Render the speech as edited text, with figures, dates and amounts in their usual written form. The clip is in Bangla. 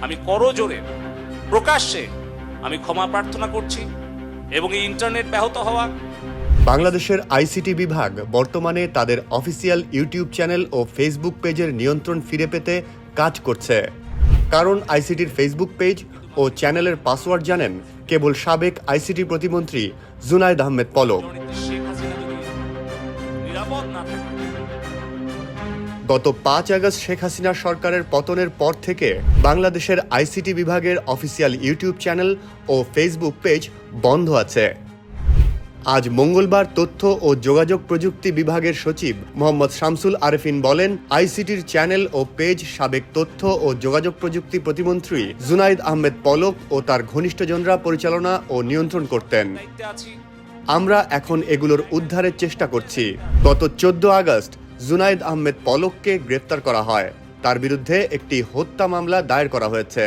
আমি করজোরে প্রকাশ্যে আমি ক্ষমা প্রার্থনা করছি এবং এই ইন্টারনেট ব্যাহত হওয়া। বাংলাদেশের আইসিটি বিভাগ বর্তমানে তাদের অফিসিয়াল ইউটিউব চ্যানেল ও ফেসবুক পেজের নিয়ন্ত্রণ ফিরে পেতে কাজ করছে। কারণ আইসিটির ফেসবুক পেজ ও চ্যানেলের পাসওয়ার্ড জানেন কেবল সাবেক আইসিটি প্রতিমন্ত্রী জুনায়েদ আহমেদ পলক। শেখ হাসিনা যদি নিরাপদ না থাকে, গত 5 আগস্ট শেখ হাসিনা সরকারের পতনের পর থেকে বাংলাদেশের আইসিটি বিভাগের অফিসিয়াল ইউটিউব চ্যানেল ও ফেসবুক পেজ বন্ধ আছে। আজ মঙ্গলবার তথ্য ও যোগাযোগ প্রযুক্তি বিভাগের সচিব মোহাম্মদ শামসুল আরেফিন বলেন, আইসিটির চ্যানেল ও পেজ সাবেক তথ্য ও যোগাযোগ প্রযুক্তি প্রতিমন্ত্রী জুনায়েদ আহমেদ পলক ও তার ঘনিষ্ঠজনরা পরিচালনা ও নিয়ন্ত্রণ করতেন। দায়িত্বে আছি। আমরা এখন এগুলোর উদ্ধারের চেষ্টা করছি। গত 14 আগস্ট জুনায়েদ আহমেদ পলককে গ্রেপ্তার করা হয়। তার বিরুদ্ধে একটি হত্যা মামলা দায়ের করা হয়েছে।